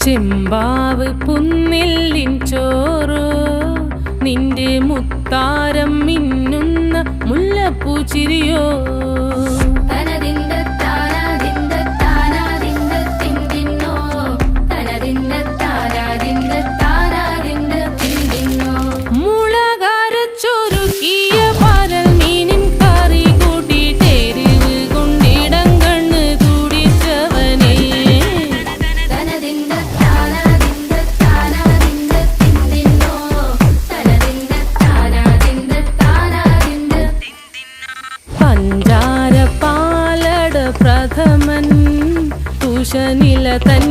ചെമ്പാവ് പുന്നെല്ലിൻ ചോറോ നിന്റെ മുത്താരം മിന്നുന്ന മുല്ലപ്പൂച്ചിരിയോ പഞ്ചാര പാലട പ്രഥമൻ തുഷനില തൻ